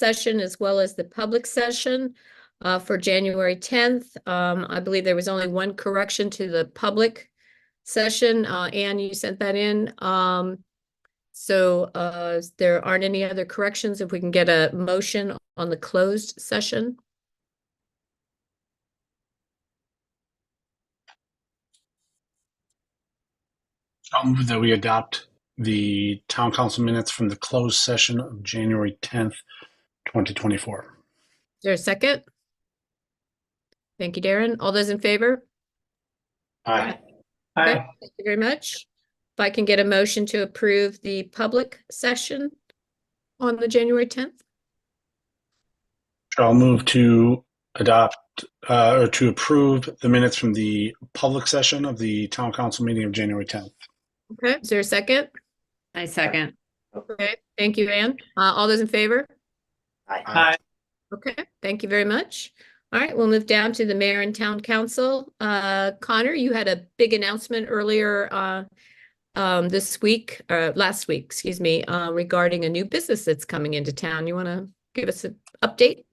session as well as the public session for January 10th. I believe there was only one correction to the public session. Anne, you sent that in. So there aren't any other corrections. If we can get a motion on the closed session. I'll move that we adopt the town council minutes from the closed session of January 10th, 2024. Is there a second? Thank you, Darren. All those in favor? Aye. Okay, thank you very much. If I can get a motion to approve the public session on the January 10th. I'll move to adopt or to approve the minutes from the public session of the town council meeting of January 10th. Okay, is there a second? I second. Okay, thank you, Anne. All those in favor? Aye. Okay, thank you very much. All right, we'll move down to the mayor and town council. Connor, you had a big announcement earlier this week, last week, excuse me, regarding a new business that's coming into town. You want to give us an update?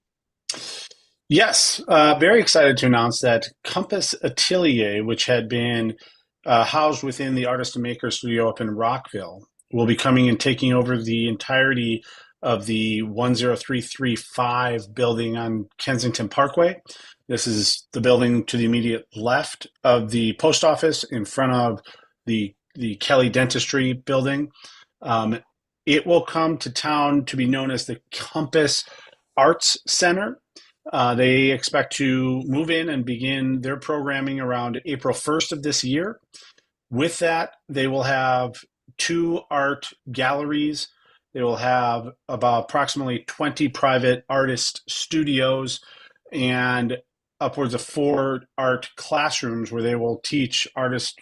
Yes, very excited to announce that Compass Atelier, which had been housed within the Artist and Maker Studio up in Rockville, will be coming and taking over the entirety of the 10335 building on Kensington Parkway. This is the building to the immediate left of the post office in front of the Kelly Dentistry building. It will come to town to be known as the Compass Arts Center. They expect to move in and begin their programming around April 1st of this year. With that, they will have 2 art galleries. They will have about approximately 20 private artist studios and upwards of 4 art classrooms where they will teach artists,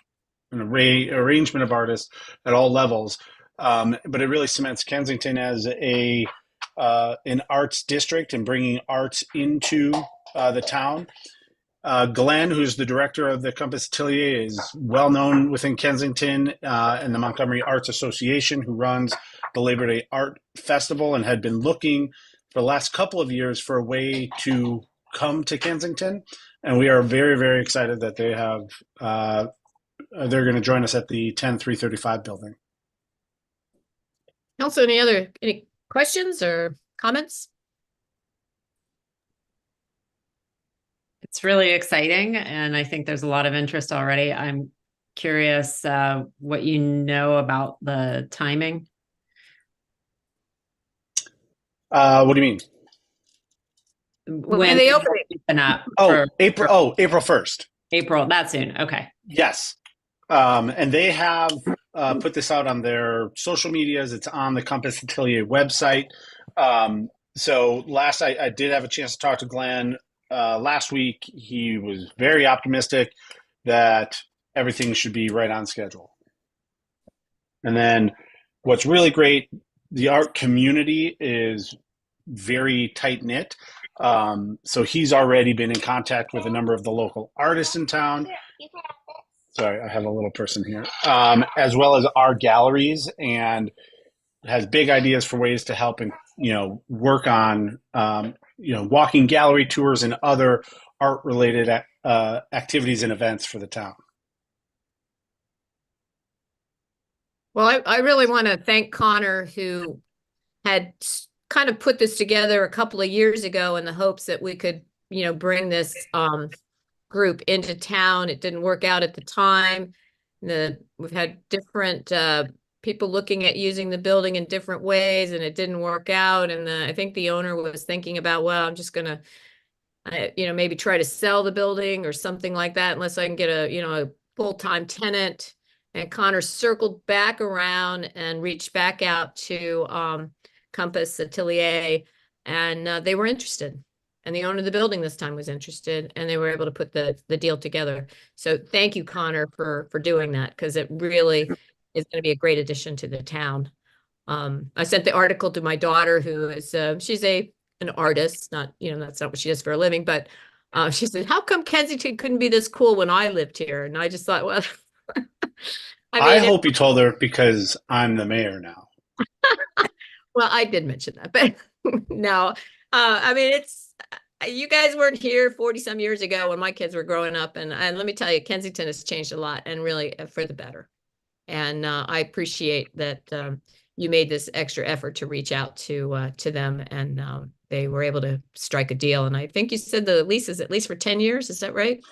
an arrangement of artists at all levels. But it really cements Kensington as an arts district and bringing arts into the town. Glenn, who's the director of the Compass Atelier, is well known within Kensington and the Montgomery Arts Association, who runs the Labor Day Art Festival and had been looking for the last couple of years for a way to come to Kensington. And we are very, very excited that they have they're going to join us at the 10335 building. Also, any questions or comments? It's really exciting, and I think there's a lot of interest already. I'm curious what you know about the timing. What do you mean? When they open up? April 1st. April, that soon. Okay. Yes. And they have put this out on their social medias. It's on the Compass Atelier website. So last I did have a chance to talk to Glenn last week. He was very optimistic that everything should be right on schedule. And then what's really great, the art community is very tight-knit. So he's already been in contact with a number of the local artists in town. Sorry, I have a little person here. As well as our galleries, and has big ideas for ways to help and work on walking gallery tours and other art related activities and events for the town. Well, I really want to thank Connor, who had kind of put this together a couple of years ago in the hopes that we could, bring this group into town. It didn't work out at the time. We've had different people looking at using the building in different ways, and it didn't work out. And I think the owner was thinking about, well, I'm just gonna, maybe try to sell the building or something like that, unless I can get a full-time tenant. And Connor circled back around and reached back out to Compass Atelier, and they were interested. And the owner of the building this time was interested, and they were able to put the deal together. So thank you, Connor, for doing that, because it really is going to be a great addition to the town. I sent the article to my daughter, who is she's an artist, not that's not what she does for a living, but she said, "How come Kensington couldn't be this cool when I lived here?" And I just thought, well, I hope you told her, because I'm the mayor now. Well, I did mention that, but No, I mean, you guys weren't here 40 some years ago when my kids were growing up. And let me tell you, Kensington has changed a lot and really for the better. And I appreciate that you made this extra effort to reach out to them, and they were able to strike a deal. And I think you said the lease is at least for 10 years. Is that right?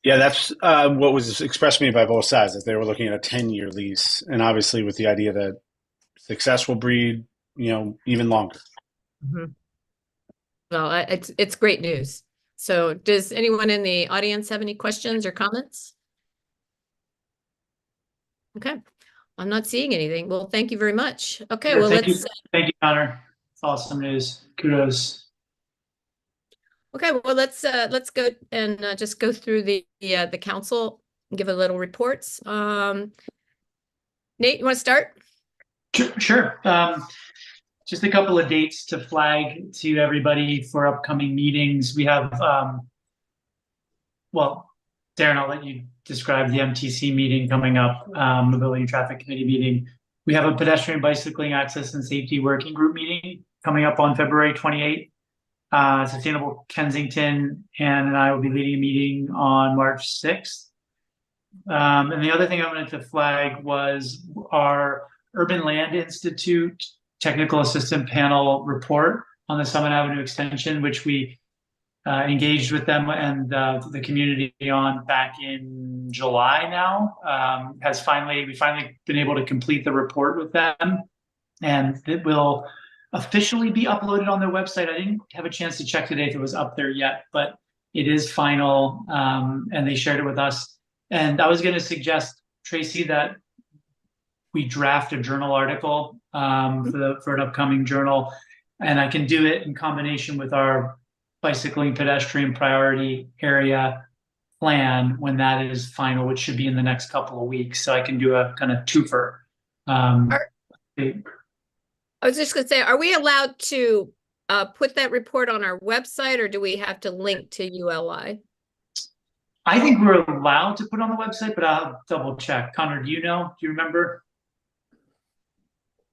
Yeah, that's what was expressed to me by both sides, that they were looking at a 10-year lease, and obviously with the idea that success will breed, even longer. Mhm. Well, it's great news. So does anyone in the audience have any questions or comments? Okay, I'm not seeing anything. Well, thank you very much. Okay, Yeah, well, let's thank you, Connor. It's awesome news. Kudos. okay, well, let's go and just go through the council and give a little reports. Nate, you want to start? Sure. Just a couple of dates to flag to everybody for upcoming meetings. We have, well, Darren, I'll let you describe the MTC meeting coming up, Mobility and Traffic Committee meeting. We have a pedestrian bicycling access and safety working group meeting coming up on February 28th. Sustainable Kensington and I will be leading a meeting on March 6th. And the other thing I wanted to flag was our Urban Land Institute Technical Assistant Panel report on the Summit Avenue extension, which we engaged with them and the community on back in July now. We finally been able to complete the report with them, and it will officially be uploaded on their website. I didn't have a chance to check today if it was up there yet, but it is final, and they shared it with us. And I was going to suggest, Tracy, that we draft a journal article for an upcoming journal, and I can do it in combination with our bicycling pedestrian priority area plan when that is final, which should be in the next couple of weeks. So I can do a kind of twofer. I was just going to say, are we allowed to put that report on our website, or do we have to link to ULI? I think we're allowed to put it on the website, but I'll double check. Connor, do you know? Do you remember?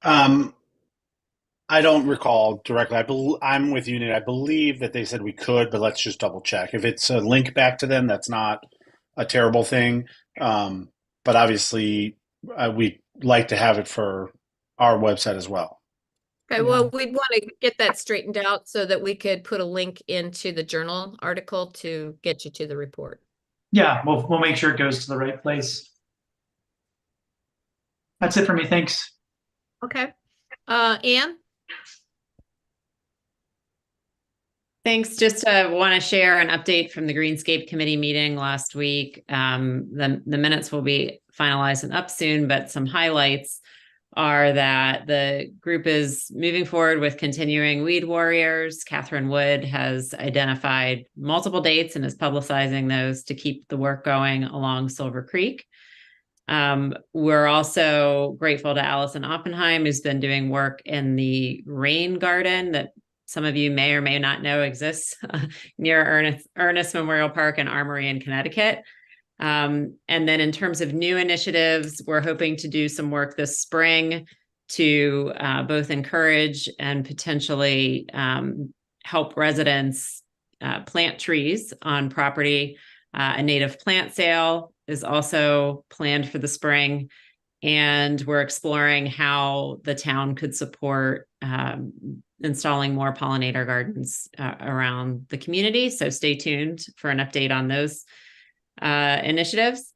I don't recall directly. I'm with you, Nate. I believe that they said we could, but let's just double check. If it's a link back to them, that's not a terrible thing. But obviously, we'd like to have it for our website as well. Okay, well, we'd want to get that straightened out so that we could put a link into the journal article to get you to the report. Yeah, we'll make sure it goes to the right place. That's it for me. Thanks. Okay. Anne? Thanks. Just want to share an update from the Greenscape Committee meeting last week. The minutes will be finalized and up soon, but some highlights are that the group is moving forward with continuing Weed Warriors. Catherine Wood has identified multiple dates and is publicizing those to keep the work going along Silver Creek. We're also grateful to Allison Oppenheim, who's been doing work in the rain garden that some of you may or may not know exists near Ernest Memorial Park and Armory in Connecticut. And then in terms of new initiatives, we're hoping to do some work this spring to both encourage and potentially help residents plant trees on property. A native plant sale is also planned for the spring, and we're exploring how the town could support installing more pollinator gardens around the community. So stay tuned for an update on those initiatives.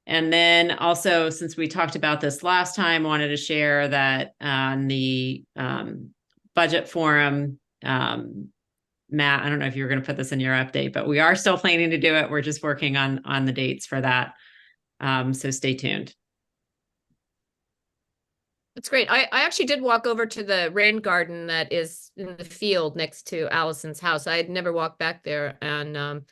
And then also, since we talked about this last time, I wanted to share that on the budget forum, Matt, I don't know if you were going to put this in your update, but we are still planning to do it. We're just working on the dates for that. So stay tuned. That's great. I actually did walk over to the rain garden that is in the field next to Allison's house. I had never walked back there, and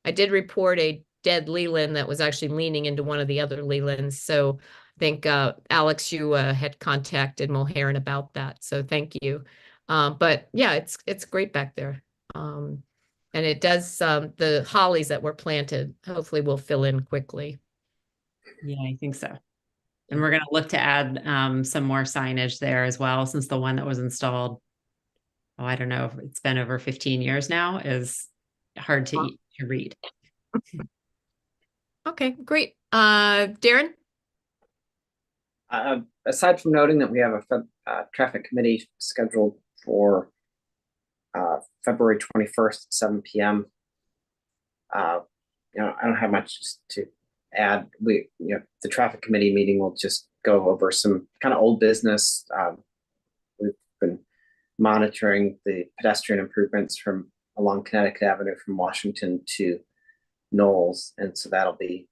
I did report a dead leland that was actually leaning into one of the other lelands. So I think Alex, you had contacted Mulherron about that. So thank you. But yeah, it's great back there. And it does, the hollies that were planted hopefully will fill in quickly. Yeah, I think so. And we're going to look to add some more signage there as well, since the one that was installed I don't know, it's been over 15 years now, is hard to read. Okay, great. Darren? Aside from noting that we have a traffic committee scheduled for February 21st at 7 p.m. I don't have much to add. The traffic committee meeting will just go over some kind of old business. We've been monitoring the pedestrian improvements from along Connecticut Avenue from Washington to Knowles, and so that'll be,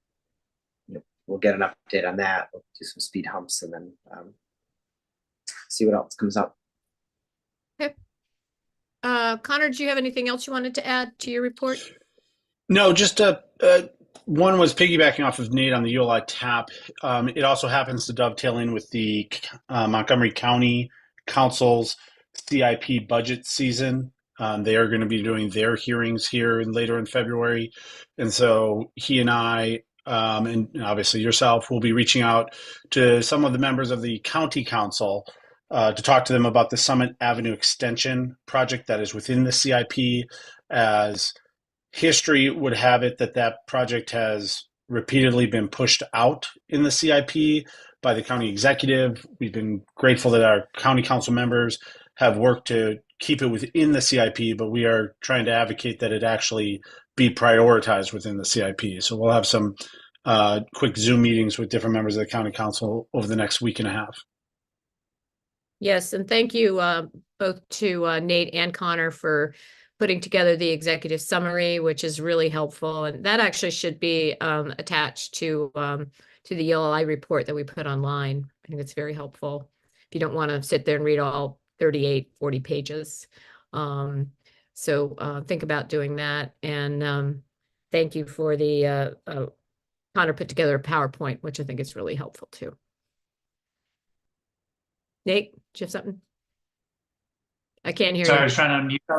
we'll get an update on that. We'll do some speed humps and then see what else comes up. Okay. Connor, do you have anything else you wanted to add to your report? No, just one was piggybacking off of Nate on the ULI TAP. It also happens to dovetail in with the Montgomery County Council's CIP budget season. They are going to be doing their hearings here later in February. And so he and I, and obviously yourself, will be reaching out to some of the members of the county council to talk to them about the Summit Avenue extension project that is within the CIP. As history would have it that project has repeatedly been pushed out in the CIP by the county executive. We've been grateful that our county council members have worked to keep it within the CIP, but we are trying to advocate that it actually be prioritized within the CIP. So we'll have some quick Zoom meetings with different members of the county council over the next week and a half. Yes, and thank you both to Nate and Connor for putting together the executive summary, which is really helpful. And that actually should be attached to the ULI report that we put online. I think it's very helpful if you don't want to sit there and read all 38, 40 pages. So think about doing that. And thank you for the Connor put together a PowerPoint, which I think is really helpful too. Nate, do you have something? I can't hear you. Sorry, I was trying to unmute. I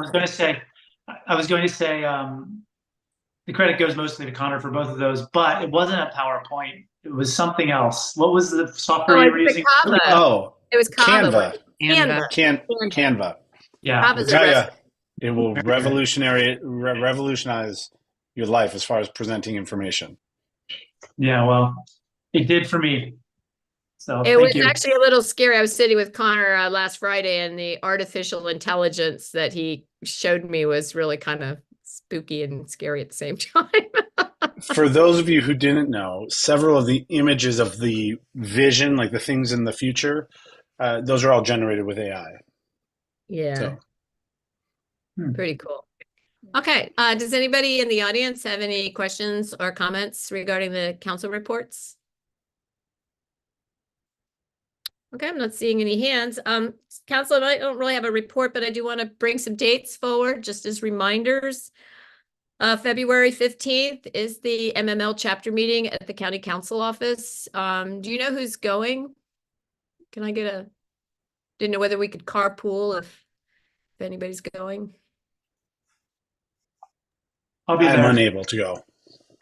was going to say the credit goes mostly to Connor for both of those, but it wasn't a PowerPoint. It was something else. What was the software you were using? Oh, it was Canva. Canva. Canva. Yeah. I'll tell you, it will revolutionize your life as far as presenting information. Yeah, well, it did for me. So it was thank you. actually a little scary. I was sitting with Connor last Friday, and the artificial intelligence that he showed me was really kind of spooky and scary at the same time. For those of you who didn't know, several of the images of the vision, like the things in the future, those are all generated with AI. Yeah. So. Pretty cool. Okay. Does anybody in the audience have any questions or comments regarding the council reports? Okay, I'm not seeing any hands. Council, I don't really have a report, but I do want to bring some dates forward just as reminders. February 15th is the MML chapter meeting at the county council office. Do you know who's going? Can I get didn't know whether we could carpool if anybody's going. I'll be there. I'm unable to go.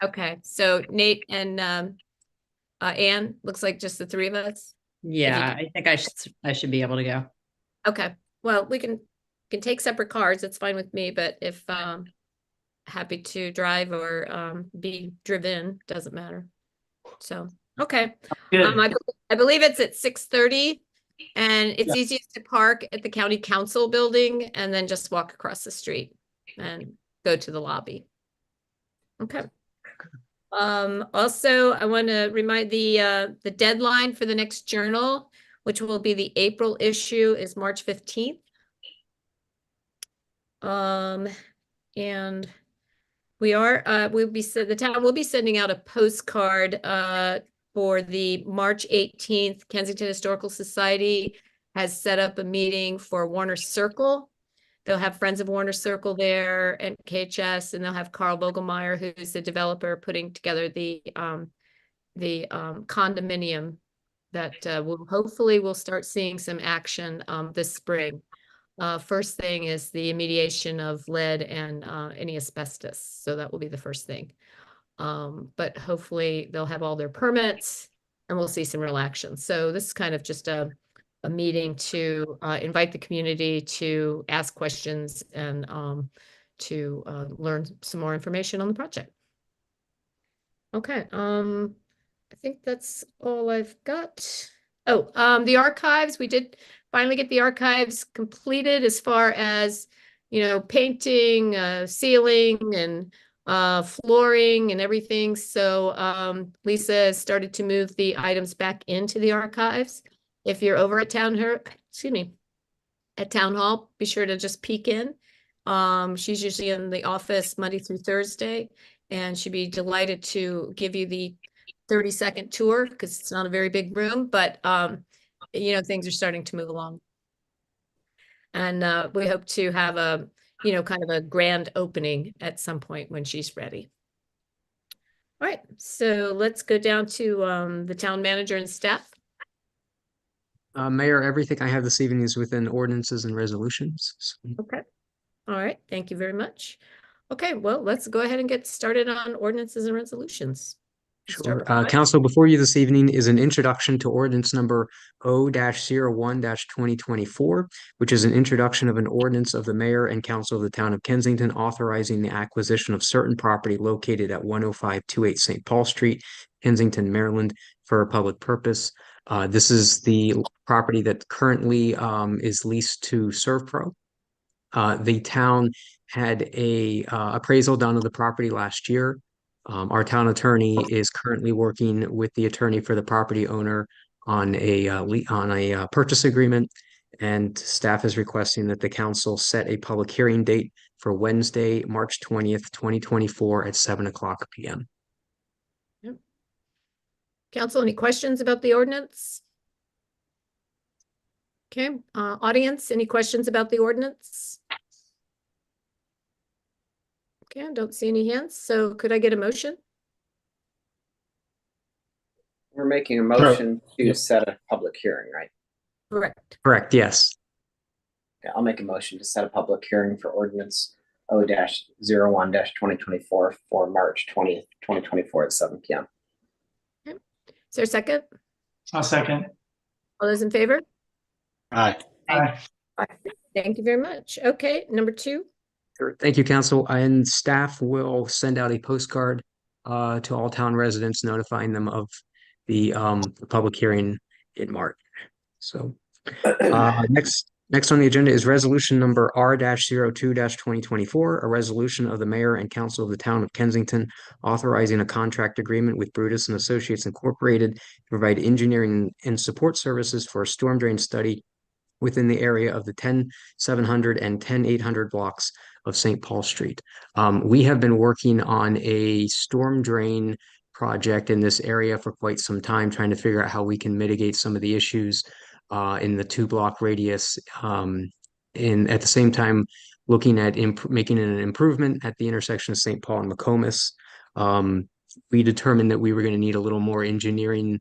Okay, so Nate and Anne, looks like just the three of us. Yeah, I think I should be able to go. Okay, well, we can take separate cars. It's fine with me, but if happy to drive or be driven, doesn't matter. So okay, I believe it's at 6:30, and it's easiest to park at the county council building and then just walk across the street and go to the lobby. Okay. Also, I want to remind the deadline for the next journal, which will be the April issue, is March 15th. And the town will be sending out a postcard for the March 18th. Kensington Historical Society has set up a meeting for Warner Circle. They'll have Friends of Warner Circle there and KHS, and they'll have Carl Vogelmeyer, who's the developer, putting together the condominium that we'll start seeing some action this spring. First thing is the remediation of lead and any asbestos. So that will be the first thing. But hopefully they'll have all their permits and we'll see some real action. So this is kind of just a a meeting to invite the community to ask questions and to learn some more information on the project. Okay, I think that's all I've got. Oh, the archives, we did finally get the archives completed as far as, painting, ceiling and flooring and everything. So Lisa has started to move the items back into the archives. If you're over at Town Hall, be sure to just peek in. She's usually in the office Monday through Thursday, and she'd be delighted to give you the 30-second tour because it's not a very big room, but things are starting to move along. And we hope to have a, kind of a grand opening at some point when she's ready. All right, so let's go down to the town manager and staff. Mayor, everything I have this evening is within ordinances and resolutions. Okay. All right. Thank you very much. Okay. Well, let's go ahead and get started on ordinances and resolutions. Sure. Council, before you this evening is an introduction to ordinance number O-01-2024, which is an introduction of an ordinance of the mayor and council of the town of Kensington authorizing the acquisition of certain property located at 10528 St. Paul Street, Kensington, Maryland, for a public purpose. This is the property that currently is leased to ServPro. The town had a appraisal done of the property last year. Our town attorney is currently working with the attorney for the property owner on a purchase agreement, and staff is requesting that the council set a public hearing date for Wednesday, March 20th, 2024 at 7:00 p.m. Council, any questions about the ordinance? Okay, audience, any questions about the ordinance? Okay, I don't see any hands, so could I get a motion? We're making a motion to set a public hearing, right? Correct. Correct, yes. Okay, I'll make a motion to set a public hearing for ordinance O-01-2024 for March 20th, 2024 at 7 p.m. Okay. Is there a second? I'll second. All those in favor? Aye. Aye. Thank you very much. Okay, number 2. Thank you, council. And staff will send out a postcard to all town residents notifying them of the public hearing in March. So next on the agenda is resolution number R-02-2024, a resolution of the mayor and council of the town of Kensington authorizing a contract agreement with Brutus and Associates Incorporated to provide engineering and support services for a storm drain study within the area of the 10700 and 10800 blocks of St. Paul Street. We have been working on a storm drain project in this area for quite some time, trying to figure out how we can mitigate some of the issues in the 2-block radius. And at the same time, looking at making an improvement at the intersection of St. Paul and McComas. We determined that we were going to need a little more engineering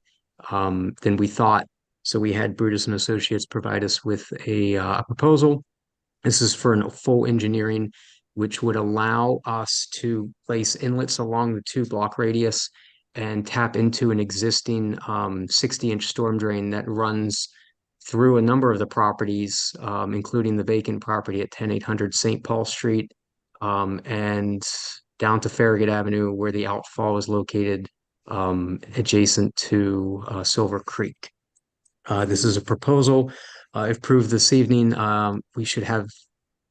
than we thought. So we had Brutus and Associates provide us with a proposal. This is for a full engineering, which would allow us to place inlets along the 2-block radius and tap into an existing 60-inch storm drain that runs through a number of the properties, including the vacant property at 10800 St. Paul Street and down to Farragut Avenue, where the outfall is located adjacent to Silver Creek. This is a proposal. If approved this evening, we should have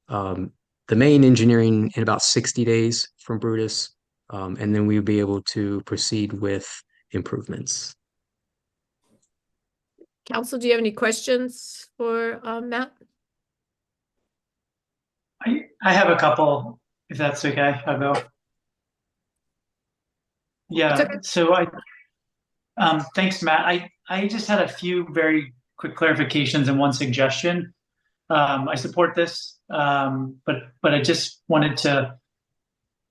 the main engineering in about 60 days from Brutus, and then we'll be able to proceed with improvements. Council, do you have any questions for Matt? I have a couple, if that's okay. I'll go. Yeah, Okay. so thanks, Matt. I just had a few very quick clarifications and one suggestion. I support this, but I just wanted to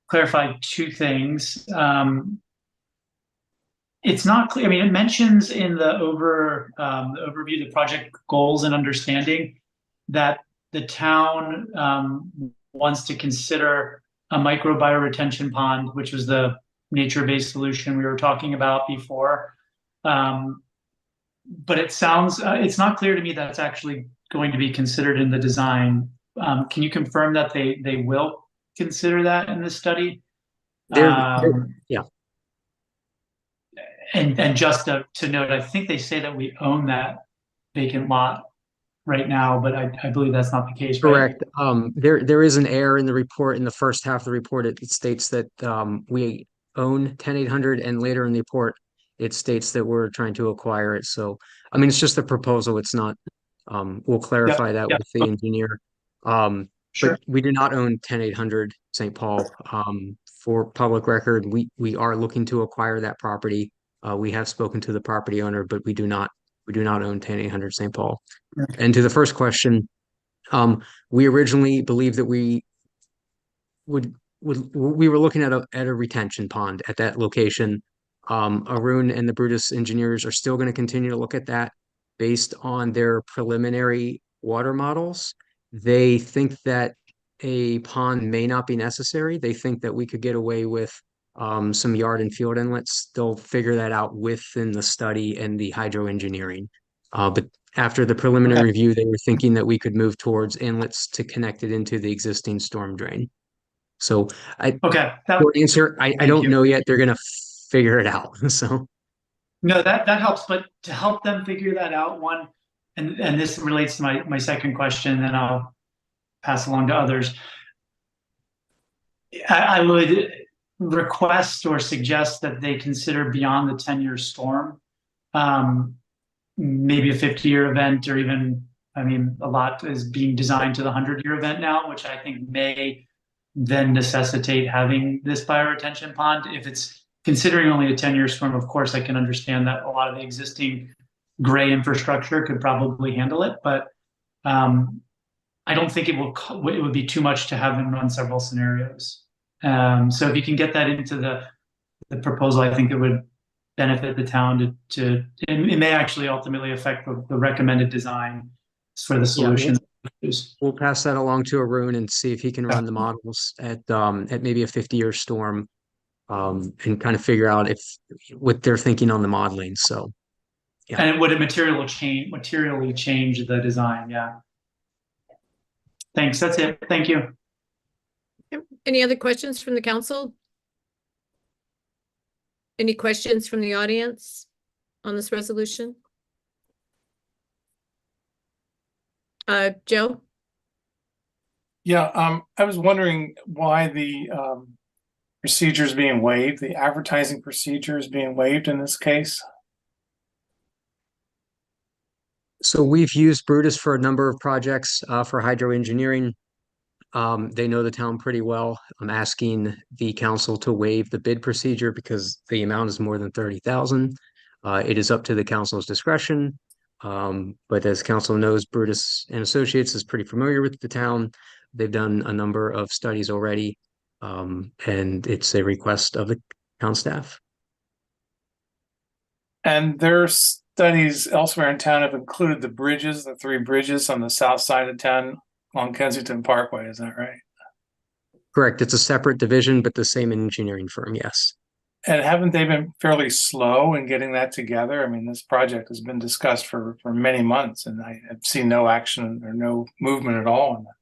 clarify 2 things. It's not clear. I mean, it mentions in the overview, the project goals and understanding, that the town wants to consider a microbiome retention pond, which was the nature-based solution we were talking about before. but it sounds, it's not clear to me that's actually going to be considered in the design. Can you confirm that they will consider that in the study? Yeah. And just to note, I think they say that we own that vacant lot right now, but I believe that's not the case, right? Correct. There is an error in the report. In the first half of the report, it states that we own 10800, and later in the report, it states that we're trying to acquire it. So, I mean, it's just a proposal. It's not. We'll clarify Yep, that yep. with the engineer. Sure. But we do not own 10800 St. Paul. For public record, we are looking to acquire that property. We have spoken to the property owner, but we do not own 10800 St. Paul. And to the first question. We originally believed that we we were looking at a retention pond at that location. Arun and the Brutus engineers are still going to continue to look at that based on their preliminary water models. They think that a pond may not be necessary. They think that we could get away with some yard and field inlets. They'll figure that out within the study and the hydro engineering. But after the preliminary Okay. review, they were thinking that we could move towards inlets to connect it into the existing storm drain. So Okay. short answer, I Thank don't you. know yet. They're gonna figure it out. So No, that helps. But to help them figure that out, one, and this relates to my second question, and I'll pass along to others. I would request or suggest that they consider beyond the 10-year storm, maybe a 50-year event, or even, I mean, a lot is being designed to the 100-year event now, which I think may then necessitate having this bioretention pond. If it's considering only a 10-year storm, of course, I can understand that a lot of the existing gray infrastructure could probably handle it, but I don't think it would be too much to have them run several scenarios. So if you can get that into the proposal, I think it would benefit the town it may actually ultimately affect the recommended design for the solution. we'll pass that along to Arun and see if he can run the models at maybe a 50-year storm, and kind of figure out what they're thinking on the modeling. So yeah. And would it materially change the design? Yeah. Thanks. That's it. Thank you. Any other questions from the council? Any questions from the audience on this resolution? Joe? Yeah, I was wondering why the procedure is being waived, the advertising procedure is being waived in this case. So we've used Brutus for a number of projects for hydro engineering. They know the town pretty well. I'm asking the council to waive the bid procedure because the amount is more than 30,000. It is up to the council's discretion. But as council knows, Brutus and Associates is pretty familiar with the town. They've done a number of studies already, and it's a request of the town staff. And their studies elsewhere in town have included the 3 bridges on the south side of town on Kensington Parkway, is that right? Correct. It's a separate division, but the same engineering firm, yes. And haven't they been fairly slow in getting that together? I mean, this project has been discussed for many months, and I have seen no action or no movement at all on that.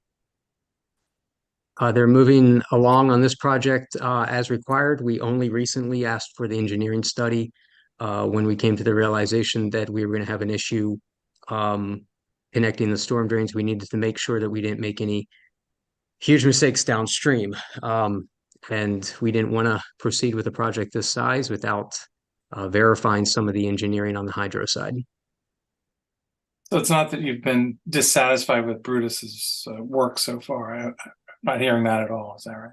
They're moving along on this project as required. We only recently asked for the engineering study when we came to the realization that we were going to have an issue connecting the storm drains. We needed to make sure that we didn't make any huge mistakes downstream. And we didn't want to proceed with a project this size without verifying some of the engineering on the hydro side. So it's not that you've been dissatisfied with Brutus's work so far. I'm not hearing that at all. Is that right?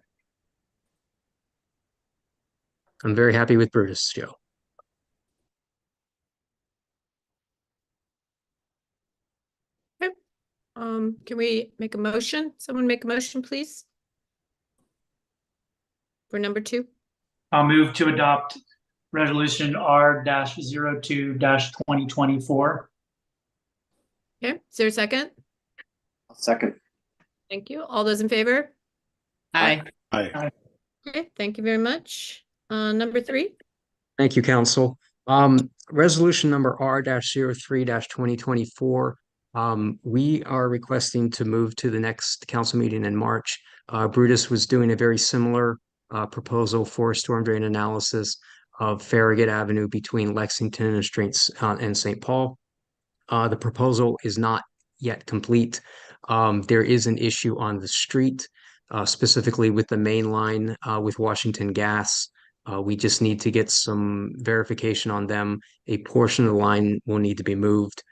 I'm very happy with Brutus, Joe. Okay. Can we make a motion? Someone make a motion, please? For number 2. I'll move to adopt resolution R-02-2024. Okay, is there a second? Second. Thank you. All those in favor? Aye. Resolution number R-03-2024. We are requesting to move to the next council meeting in March. Brutus was doing a very similar proposal for storm drain analysis of Farragut Avenue between Lexington and St. Paul. The proposal is not yet complete. There is an issue on the street, specifically with the main line with Washington Gas. We just need to get some verification on them. A portion of the line will need to be moved.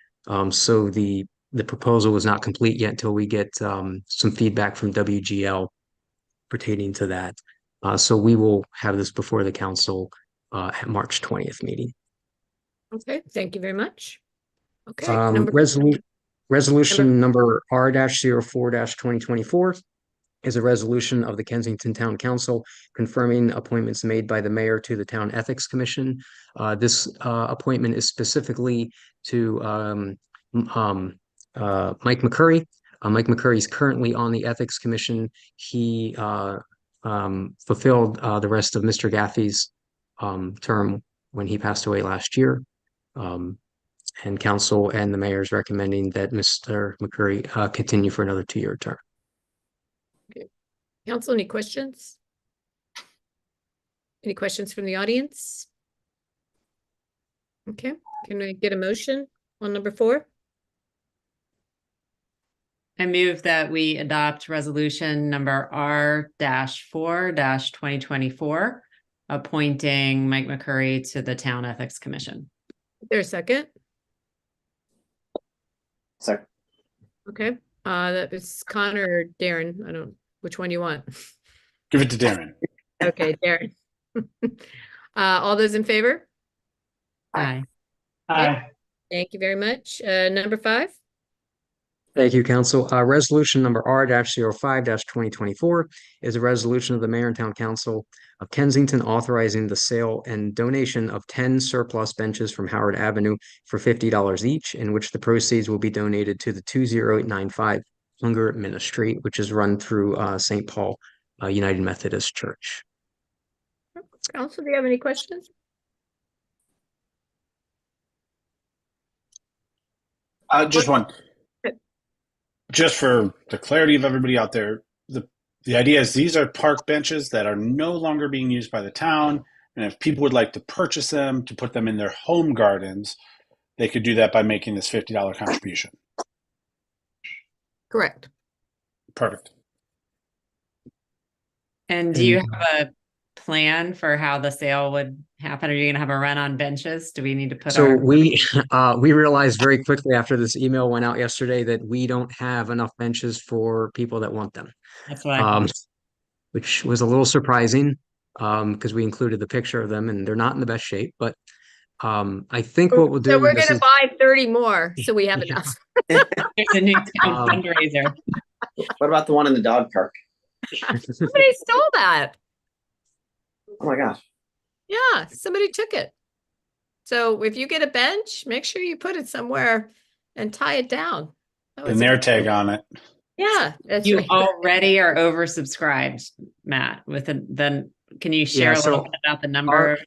So the proposal is not complete yet until we get some feedback from WGL pertaining to that. So we will have this before the council at March 20th meeting. Okay, thank you very much. Okay, resolution number R-04-2024 is a resolution of the Kensington Town Council confirming appointments made by the mayor to the Town Ethics Commission. This appointment is specifically to Mike McCurry. Mike McCurry is currently on the Ethics Commission. He fulfilled the rest of Mr. Gaffey's term when he passed away last year. And council and the mayor is recommending that Mr. McCurry continue for another 2-year term. Okay. Council, any questions? Any questions from the audience? Okay, can I get a motion on number 4? I move that we adopt resolution number R-4-2024, appointing Mike McCurry to the Town Ethics Commission. Is there a second? Second. Okay, that is Connor or Darren. I don't, which one you want? Give it to Darren. Okay, Darren. All those in favor? Aye. Aye. Thank you very much. Number 5? Thank you, council. Resolution number R-05-2024 is a resolution of the mayor and town council of Kensington authorizing the sale and donation of 10 surplus benches from Howard Avenue for $50 each, in which the proceeds will be donated to the 20895 Hunger Ministry, which is run through St. Paul United Methodist Church. Council, do you have any questions? Just one. Just for the clarity of everybody out there, the idea is these are park benches that are no longer being used by the town, and if people would like to purchase them to put them in their home gardens, they could do that by making this $50 contribution. Correct. Perfect. And do you have a plan for how the sale would happen? Are you going to have a run on benches? Do we need to put So our... we realized very quickly after this email went out yesterday that we don't have enough benches for people that want them. That's what I thought. Which was a little surprising because we included the picture of them and they're not in the best shape. But I think what we'll do. So we're going to buy 30 more so we have enough. There's a new town fundraiser. What about the one in the dog park? Somebody stole that. Oh my gosh. Yeah, somebody took it. So if you get a bench, make sure you put it somewhere and tie it down. And their tag on it. Yeah. That's You right. already are oversubscribed, Matt. Then can you share a little bit about the number?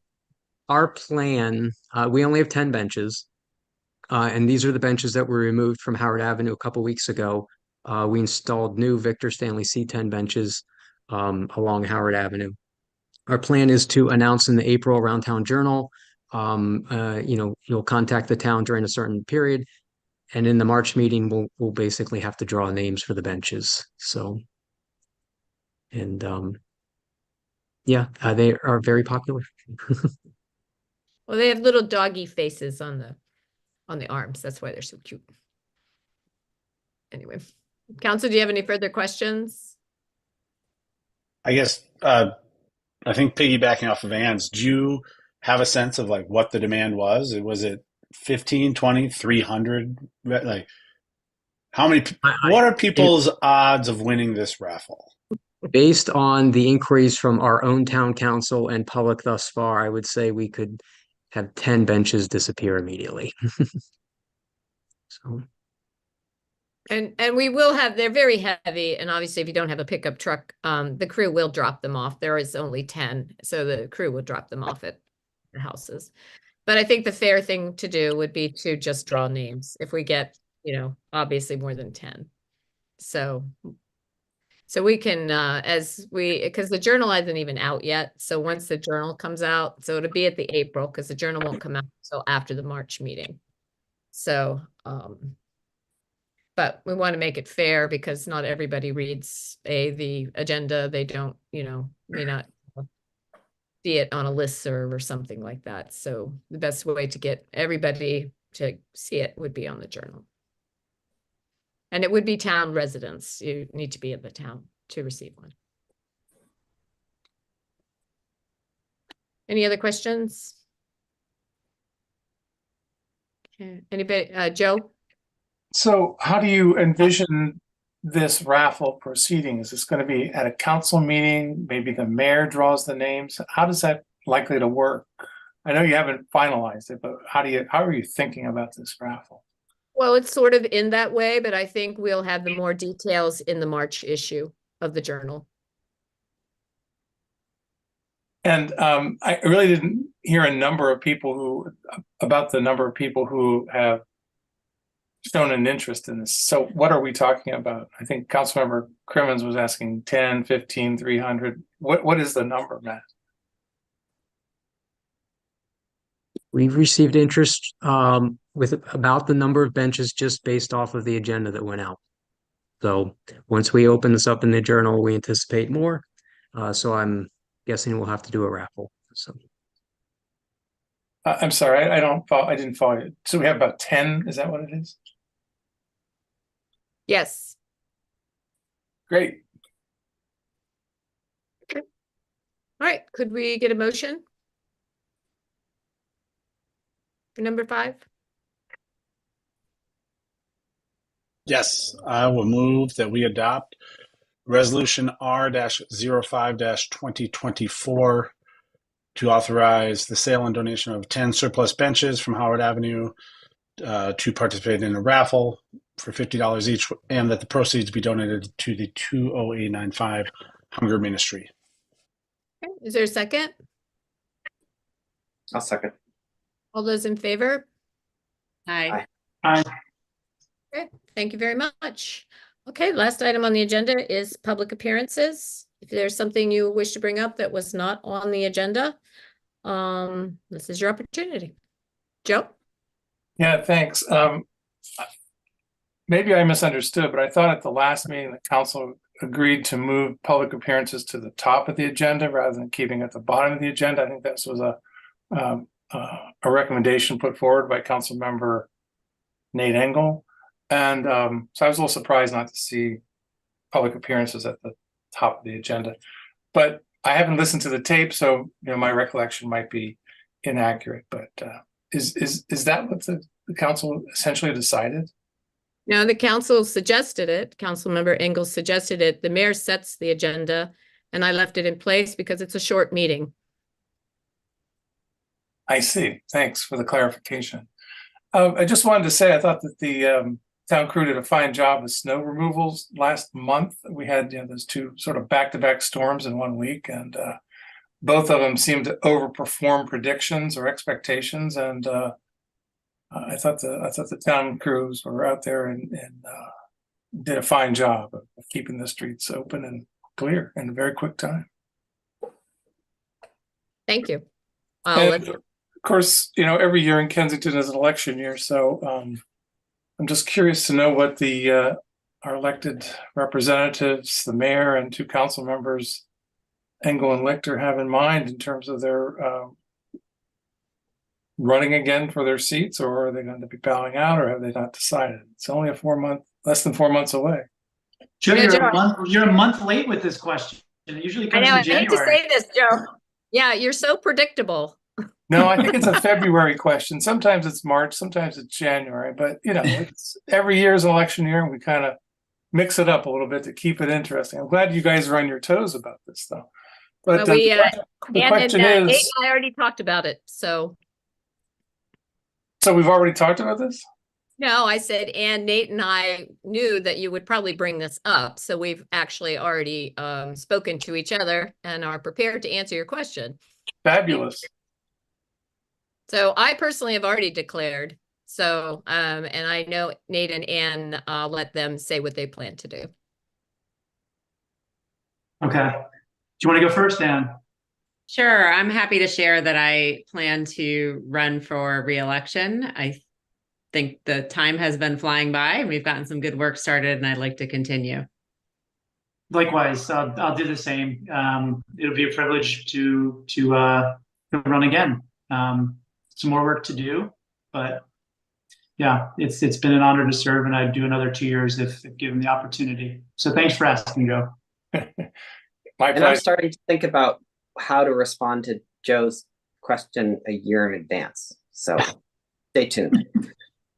Our plan, we only have 10 benches. And these are the benches that were removed from Howard Avenue a couple weeks ago. We installed new Victor Stanley C10 benches along Howard Avenue. Our plan is to announce in the April Around Town Journal. You'll contact the town during a certain period, and in the March meeting, we'll basically have to draw names for the benches. So, and they are very popular. Well, they have little doggy faces on the arms. That's why they're so cute. Anyway, Council, do you have any further questions? I guess I think piggybacking off of Ann's, do you have a sense of like what the demand was? Was it 15, 20, 300? Like how many, what are people's odds of winning this raffle? Based on the inquiries from our own town council and public thus far, I would say we could have 10 benches disappear immediately. So. And we will have, they're very heavy. And obviously if you don't have a pickup truck, the crew will drop them off. There is only 10. So the crew will drop them off at the houses. But I think the fair thing to do would be to just draw names if we get, obviously more than 10. So we can, because the journal isn't even out yet. So once the journal comes out, so it'll be at the April, because the journal won't come out until after the March meeting. So, but we want to make it fair because not everybody reads the agenda. They don't, may not see it on a listserv or something like that. So the best way to get everybody to see it would be on the journal. And it would be town residents. You need to be in the town to receive one. Any other questions? Okay. Anybody, Joe? So how do you envision this raffle proceeding? Is this going to be at a council meeting? Maybe the mayor draws the names. How does that likely to work? I know you haven't finalized it, but how are you thinking about this raffle? Well, it's sort of in that way, but I think we'll have the more details in the March issue of the journal. And I really didn't hear about the number of people who have shown an interest in this. So what are we talking about? I think Councilmember Crimmins was asking 10, 15, 300. What is the number, Matt? We've received interest with about the number of benches just based off of the agenda that went out. So once we open this up in the journal, we anticipate more. So I'm guessing we'll have to do a raffle. So I'm sorry, I didn't follow you. So we have about 10. Is that what it is? Yes. Great. Okay. All right. Could we get a motion for number 5? Yes, I will move that we adopt Resolution R-05-2024 to authorize the sale and donation of 10 surplus benches from Howard Avenue to participate in a raffle for $50 each, and that the proceeds be donated to the 20895 Hunger Ministry. Okay. Is there a second? I'll second. All those in favor? Hi. Aye. Okay, thank you very much. Okay, last item on the agenda is public appearances. If there's something you wish to bring up that was not on the agenda, this is your opportunity. Joe? Yeah, thanks. Maybe I misunderstood, but I thought at the last meeting, the council agreed to move public appearances to the top of the agenda rather than keeping at the bottom of the agenda. I think this was a recommendation put forward by Council Member Nate Engel. And so I was a little surprised not to see public appearances at the top of the agenda. But I haven't listened to the tape, so my recollection might be inaccurate. But is that what the council essentially decided? No, the council suggested it. Councilmember Engel suggested it. The mayor sets the agenda, and I left it in place because it's a short meeting. I see. Thanks for the clarification. I just wanted to say I thought that the town crew did a fine job with snow removals last month. We had those two sort of back-to-back storms in 1 week, and both of them seemed to overperform predictions or expectations. And I thought the town crews were out there and did a fine job of keeping the streets open and clear in a very quick time. Thank you. Of course, every year in Kensington is an election year, so I'm just curious to know what our elected representatives, the mayor and 2 council members, Engel and Lichter, have in mind in terms of their running again for their seats, or are they going to be bowing out, or have they not decided? It's only less than 4 months away. Joe, you're a month late with this question. It usually comes in January. I hate to say this, Joe. Yeah, you're so predictable. No, I think it's a February question. Sometimes it's March, sometimes it's January, but it's every year is an election year, and we kind of mix it up a little bit to keep it interesting. I'm glad you guys are on your toes about this, though. But the question is, Nate and I already talked about it. So we've already talked about this? No, I said, and Nate and I knew that you would probably bring this up. So we've actually already spoken to each other and are prepared to answer your question. Fabulous. So I personally have already declared. So, and I know Nate and Ann, let them say what they plan to do. Okay. Do you want to go first, Ann? Sure, I'm happy to share that I plan to run for re-election. I think the time has been flying by and we've gotten some good work started and I'd like to continue. Likewise, I'll do the same. It'll be a privilege to run again. Some more work to do, but yeah, it's been an honor to serve, and I'd do another 2 years if given the opportunity. So thanks for asking, Joe. My And I'm pleasure. starting to think about how to respond to Joe's question a year in advance. So stay tuned.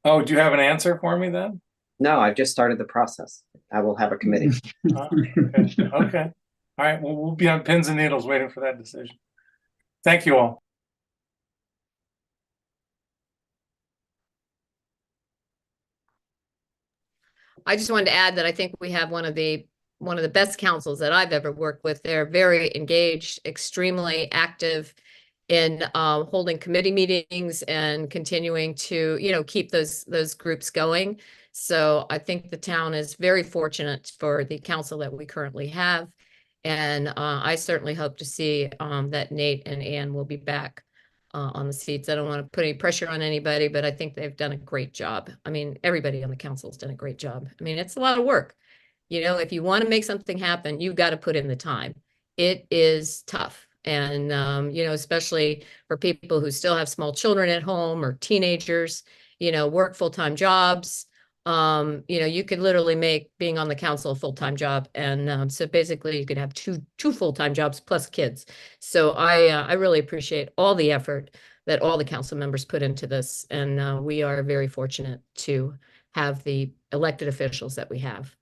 Oh, do you have an answer for me then? No, I've just started the process. I will have a committee. Okay. Okay. All right. Well, we'll be on pins and needles waiting for that decision. Thank you all. I just wanted to add that I think we have one of the best councils that I've ever worked with. They're very engaged, extremely active in holding committee meetings and continuing to, keep those groups going. So I think the town is very fortunate for the council that we currently have. And I certainly hope to see that Nate and Ann will be back on the seats. I don't want to put any pressure on anybody, but I think they've done a great job. I mean, everybody on the council has done a great job. I mean, it's a lot of work. If you want to make something happen, you've got to put in the time. It is tough. And, especially for people who still have small children at home or teenagers, work full-time jobs. You could literally make being on the council a full-time job. And so basically you could have two full-time jobs plus kids. So I really appreciate all the effort that all the council members put into this. And we are very fortunate to have the elected officials that we have.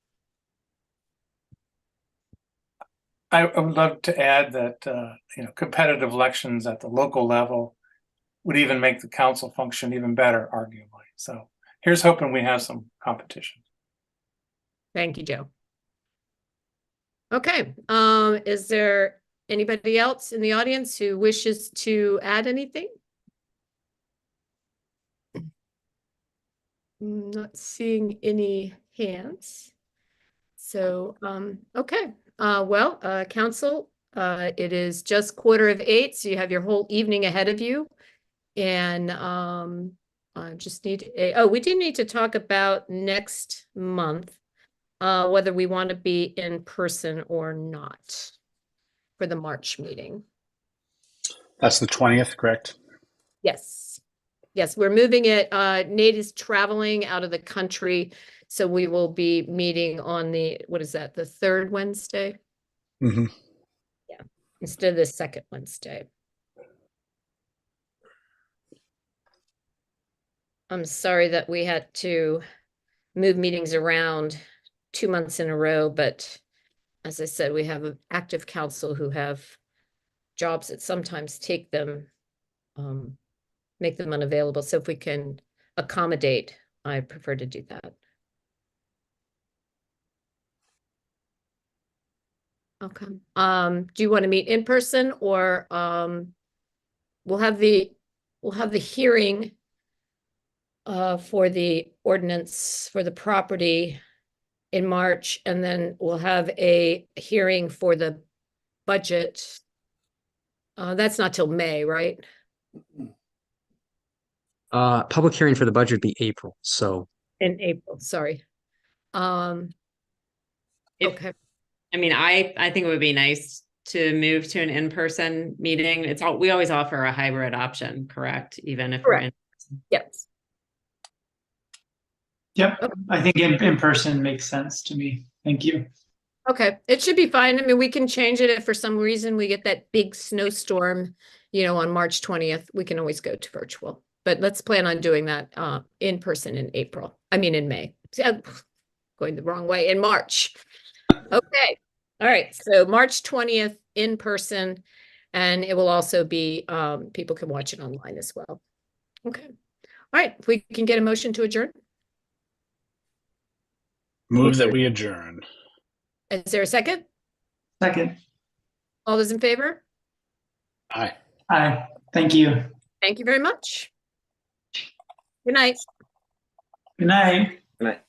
I would love to add that, competitive elections at the local level would even make the council function even better, arguably. So here's hoping we have some competition. Thank you, Joe. Okay. Is there anybody else in the audience who wishes to add anything? Not seeing any hands. So, okay. Council, it is just 7:45, so you have your whole evening ahead of you. And I just need we do need to talk about next month, whether we want to be in person or not for the March meeting. That's the 20th, correct? Yes. Yes, we're moving it. Nate is traveling out of the country. So we will be meeting on the third Wednesday? Mm-hmm. Yeah, instead of the second Wednesday. I'm sorry that we had to move meetings around 2 months in a row, but as I said, we have an active council who have jobs that sometimes take them, make them unavailable. So if we can accommodate, I prefer to do that. Okay. Do you want to meet in person or we'll have the hearing for the ordinance for the property in March, and then we'll have a hearing for the budget. That's not till May, right? Public hearing for the budget would be April, so. In April, sorry. Okay. I mean, I think it would be nice to move to an in-person meeting. We always offer a hybrid option, correct? Even if we're in person. Yes. Yep. Okay. I think in person makes sense to me. Thank you. Okay, it should be fine. I mean, we can change it if for some reason we get that big snowstorm, on March 20th, we can always go to virtual. But let's plan on doing that in person in May. Going the wrong way, in March. Okay. All right. So March 20th in person, and it will also be, people can watch it online as well. Okay. All right. If we can get a motion to adjourn. Move that we adjourn. Is there a second? Second. All those in favor? Aye. Aye. Thank you. Thank you very much. Good night. Good night. Good night.